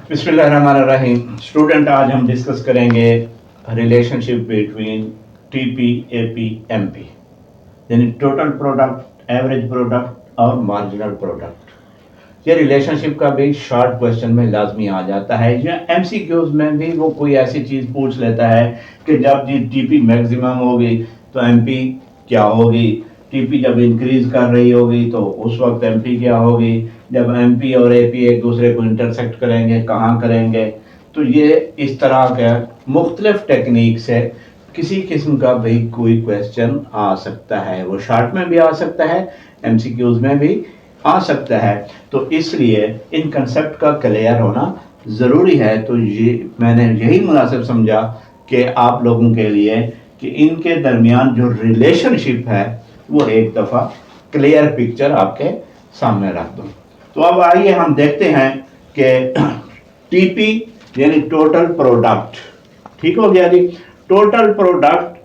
बिस्मिल्लाहिर्रहमानिर्रहीम। स्टूडेंट, आज हम डिस्कस करेंगे relationship between TP, AP, MP, यानी टोटल प्रोडक्ट, एवरेज प्रोडक्ट और मार्जिनल प्रोडक्ट। ये रिलेशनशिप का भी शॉर्ट क्वेश्चन में लाजमी आ जाता है, या एमसीक्यूज में भी वो कोई ऐसी चीज पूछ लेता है कि जब जी टीपी मैक्सिमम होगी तो एमपी क्या होगी, टीपी जब इंक्रीज कर रही होगी तो उस वक्त एमपी क्या होगी, जब एमपी और एपी एक दूसरे को इंटरसेक्ट करेंगे कहाँ करेंगे। तो ये इस तरह के मुख्तलिफ टेक्निक से किसी किस्म का भी कोई क्वेश्चन आ सकता है। वो शॉर्ट में भी आ सकता है, एमसीक्यूज में भी आ सकता है। तो इसलिए इन कंसेप्ट का क्लियर होना ज़रूरी है। तो ये मैंने यही मुनासिब समझा कि आप लोगों के लिए कि इनके दरमियान जो रिलेशनशिप है वो एक दफ़ा क्लियर पिक्चर आपके सामने रख दूँ। तो अब आइए हम देखते हैं कि टीपी यानी टोटल प्रोडक्ट, ठीक हो गया जी, टोटल प्रोडक्ट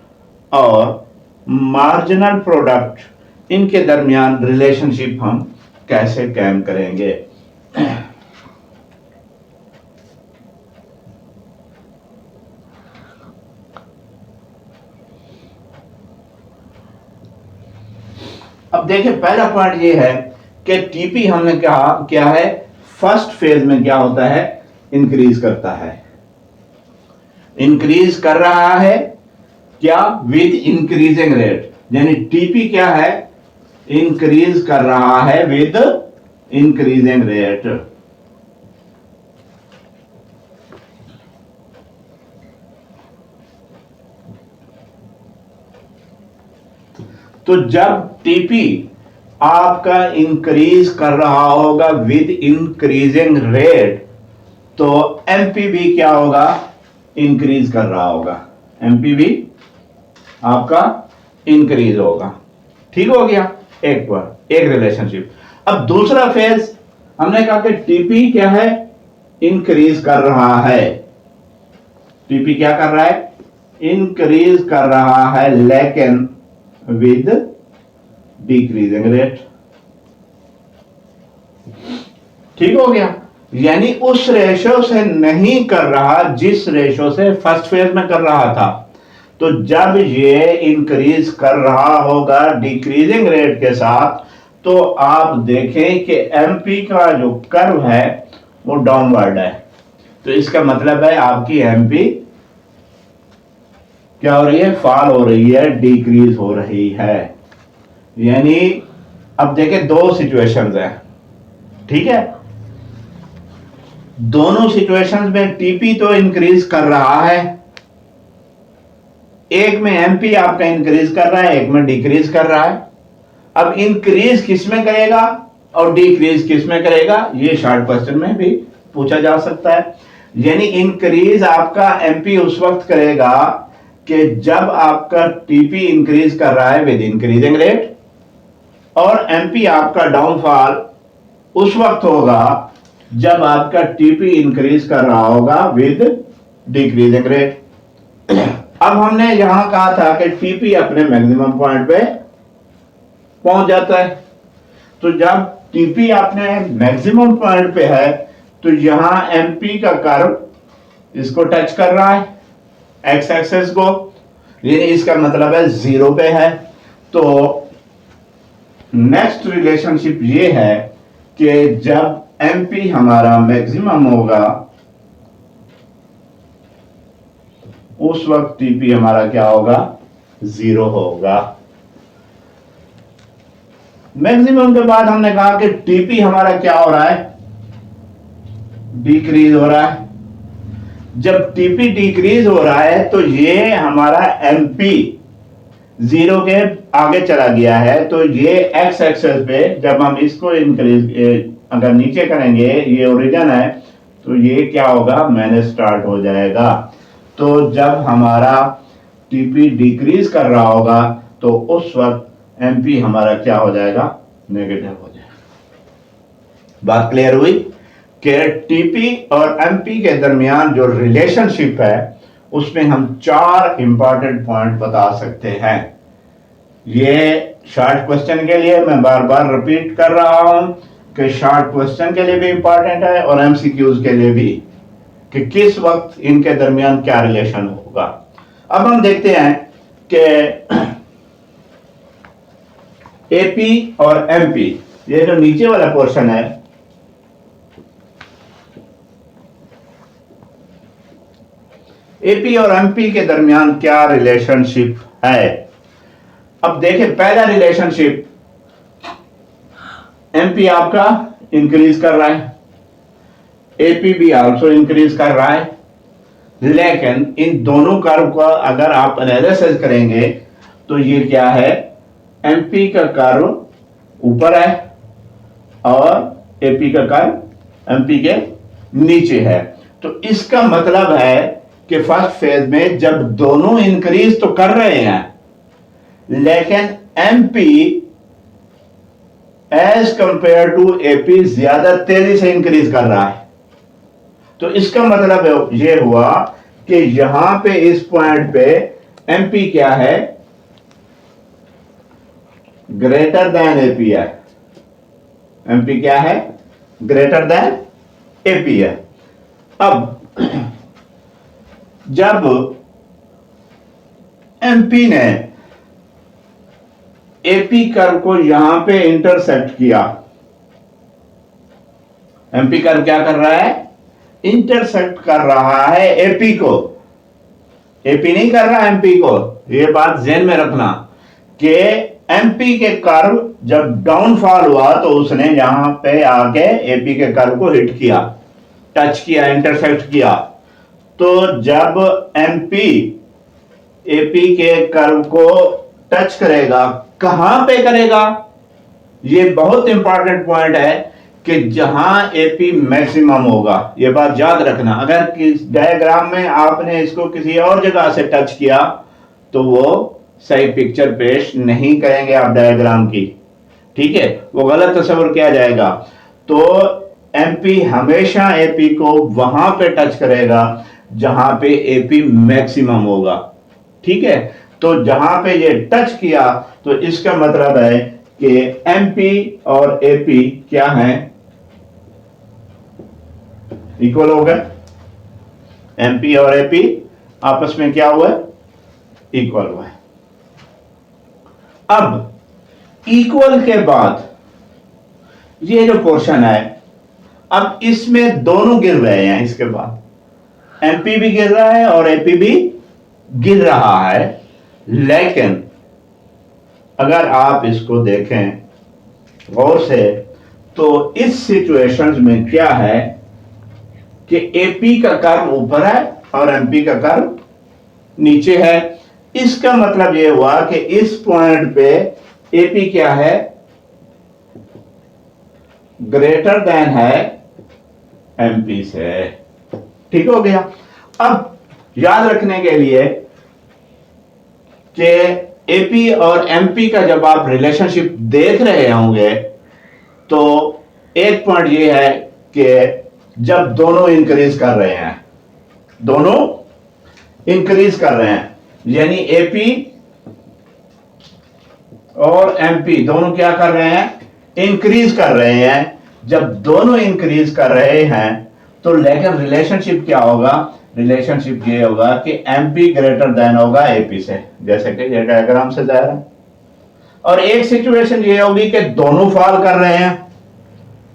और मार्जिनल प्रोडक्ट, इनके दरमियान रिलेशनशिप हम कैसे कायम करेंगे। अब देखिए, पहला पॉइंट ये है कि टीपी हमने कहा क्या है, फर्स्ट फेज में क्या होता है, इंक्रीज करता है। इंक्रीज कर रहा है क्या, विद इंक्रीजिंग रेट, यानी टीपी क्या है, इंक्रीज कर रहा है विद इंक्रीजिंग रेट। तो जब टीपी आपका इंक्रीज कर रहा होगा विद इंक्रीजिंग रेट, तो एमपी भी क्या होगा, इंक्रीज कर रहा होगा, एमपी भी आपका इंक्रीज होगा। ठीक हो गया, एक रिलेशनशिप। अब दूसरा फेज हमने कहा कि टीपी क्या है, इंक्रीज कर रहा है। टीपी क्या कर रहा है, इंक्रीज कर रहा है, लेकिन विद डिक्रीजिंग रेट। ठीक हो गया, यानी उस रेशो से नहीं कर रहा जिस रेशो से फर्स्ट फेज में कर रहा था। तो जब ये इंक्रीज कर रहा होगा डिक्रीजिंग रेट के साथ, तो आप देखें कि एमपी का जो कर्व है वो डाउनवर्ड है। तो इसका मतलब है आपकी एमपी क्या हो रही है, फॉल हो रही है, डिक्रीज हो रही है। यानी अब देखें, दो सिचुएशंस हैं, ठीक है। दोनों सिचुएशंस में टीपी तो इंक्रीज कर रहा है, एक में एमपी आपका इंक्रीज कर रहा है, एक में डिक्रीज कर रहा है। अब इंक्रीज किस में करेगा और डिक्रीज किस में करेगा, ये शॉर्ट क्वेश्चन में भी पूछा जा सकता है। यानी इंक्रीज आपका एमपी उस वक्त करेगा कि जब आपका टीपी इंक्रीज कर रहा है विद इंक्रीजिंग रेट, और एमपी आपका डाउनफॉल उस वक्त होगा जब आपका टीपी इंक्रीज कर रहा होगा विद डिक्रीजिंग रेट। अब हमने यहां कहा था कि टीपी अपने मैक्सिमम पॉइंट पे पहुंच जाता है। तो जब टीपी अपने मैक्सिमम पॉइंट पे है, तो यहां एमपी का कर्व इसको टच कर रहा है, एक्स एक्सेस को, यानी इसका मतलब है जीरो पे है। तो नेक्स्ट रिलेशनशिप ये है कि जब एमपी हमारा मैक्सिमम होगा उस वक्त टीपी हमारा क्या होगा, जीरो होगा। मैक्सिमम के बाद हमने कहा कि टीपी हमारा क्या हो रहा है, डिक्रीज हो रहा है। जब टीपी डिक्रीज हो रहा है तो ये हमारा एमपी जीरो के आगे चला गया है। तो ये एक्स एक्सेस पे जब हम इसको इंक्रीज अगर नीचे करेंगे, ये ओरिजिन है, तो ये क्या होगा, माइनस स्टार्ट हो जाएगा। तो जब हमारा टीपी डिक्रीज कर रहा होगा तो उस वक्त एमपी हमारा क्या हो जाएगा, नेगेटिव हो जाएगा। बात क्लियर हुई कि टीपी और एमपी के दरमियान जो रिलेशनशिप है उसमें हम चार इंपॉर्टेंट पॉइंट बता सकते हैं। ये शॉर्ट क्वेश्चन के लिए मैं बार बार रिपीट कर रहा हूं कि शॉर्ट क्वेश्चन के लिए भी इंपॉर्टेंट है और एमसीक्यूज के लिए भी कि किस वक्त इनके दरमियान क्या रिलेशन होगा। अब हम देखते हैं कि एपी और एमपी, ये जो नीचे वाला पोर्शन है, एपी और एमपी के दरमियान क्या रिलेशनशिप है। अब देखें, पहला रिलेशनशिप, एमपी आपका इंक्रीज कर रहा है, एपी भी आल्सो इंक्रीज कर रहा है, लेकिन इन दोनों कर्व का अगर आप एनालिसिस करेंगे तो ये क्या है, एमपी का कर्व ऊपर है और एपी का कर्व एमपी के नीचे है। तो इसका मतलब है कि फर्स्ट फेज में जब दोनों इंक्रीज तो कर रहे हैं, लेकिन MP as compare to AP ज्यादा तेजी से इंक्रीज कर रहा है। तो इसका मतलब ये हुआ कि यहां पे इस पॉइंट पे एमपी क्या है, ग्रेटर देन एपी है। एमपी क्या है, ग्रेटर देन एपी है। अब जब एमपी ने एपी कर्व को यहां पे इंटरसेक्ट किया, एमपी कर्व क्या कर रहा है, इंटरसेक्ट कर रहा है एपी को, एपी नहीं कर रहा एमपी को। ये बात ध्यान में रखना कि एमपी के कर्व जब डाउनफॉल हुआ तो उसने यहां पे आके एपी के कर्व को हिट किया, टच किया, इंटरसेक्ट किया। तो जब एमपी एपी के कर्व को टच करेगा, कहां पे करेगा, ये बहुत इंपॉर्टेंट पॉइंट है कि जहां एपी मैक्सिमम होगा। ये बात याद रखना, अगर किस डायग्राम में आपने इसको किसी और जगह से टच किया तो वो सही पिक्चर पेश नहीं करेंगे आप डायग्राम की, ठीक है, वो गलत तस्वीर किया जाएगा। तो एमपी हमेशा एपी को वहां पे टच करेगा जहां पे एपी मैक्सिमम होगा, ठीक है। तो जहां पे ये टच किया तो इसका मतलब है कि एमपी और एपी क्या है, इक्वल हो गए। एमपी और एपी आपस में क्या हुआ, इक्वल हुआ है। अब इक्वल के बाद ये जो पोर्शन है, अब इसमें दोनों गिर रहे हैं, इसके बाद एमपी भी गिर रहा है और एपी भी गिर रहा है। लेकिन अगर आप इसको देखें गौर से तो इस सिचुएशंस में क्या है कि एपी का कर्व ऊपर है और एमपी का कर्व नीचे है। इसका मतलब यह हुआ कि इस पॉइंट पे एपी क्या है, ग्रेटर देन है एमपी से, ठीक हो गया। अब याद रखने के लिए कि एपी और एमपी का जब आप रिलेशनशिप देख रहे होंगे तो एक पॉइंट ये है कि जब दोनों इंक्रीज कर रहे हैं, दोनों इंक्रीज कर रहे हैं, यानी एपी और एमपी दोनों क्या कर रहे हैं, इंक्रीज कर रहे हैं। जब दोनों इंक्रीज कर रहे हैं तो लेकिन रिलेशनशिप क्या होगा, रिलेशनशिप ये होगा कि एमपी ग्रेटर देन होगा एपी से, जैसे कि ये डायग्राम से जा रहा है। और एक सिचुएशन ये होगी कि दोनों फॉल कर रहे हैं,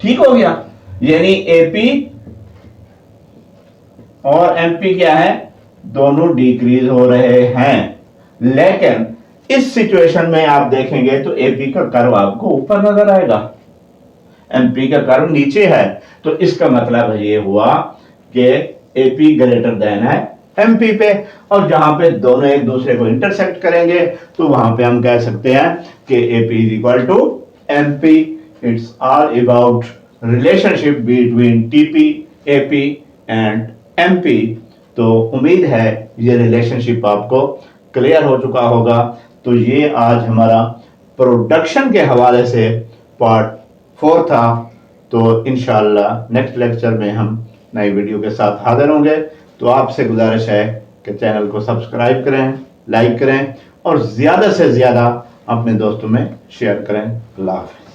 ठीक हो गया, यानी एपी और एमपी क्या है, दोनों डिक्रीज हो रहे हैं। लेकिन इस सिचुएशन में आप देखेंगे तो एपी का कर्व आपको ऊपर नजर आएगा, एमपी का कर्व नीचे है। तो इसका मतलब ये हुआ कि एपी ग्रेटर देन है एमपी पे, और जहां पे दोनों एक दूसरे को इंटरसेक्ट करेंगे तो वहां पे हम कह सकते हैं कि AP is equal to MP. It's all about relationship between TP, AP and MP. तो उम्मीद है ये रिलेशनशिप आपको क्लियर हो चुका होगा। तो ये आज हमारा प्रोडक्शन के हवाले से पार्ट 4 था। तो इंशाअल्लाह नेक्स्ट लेक्चर में हम नई वीडियो के साथ हाजिर होंगे। तो आपसे गुजारिश है कि चैनल को सब्सक्राइब करें, लाइक करें और ज़्यादा से ज़्यादा अपने दोस्तों में शेयर करें। अल्लाह हाफ़िज़।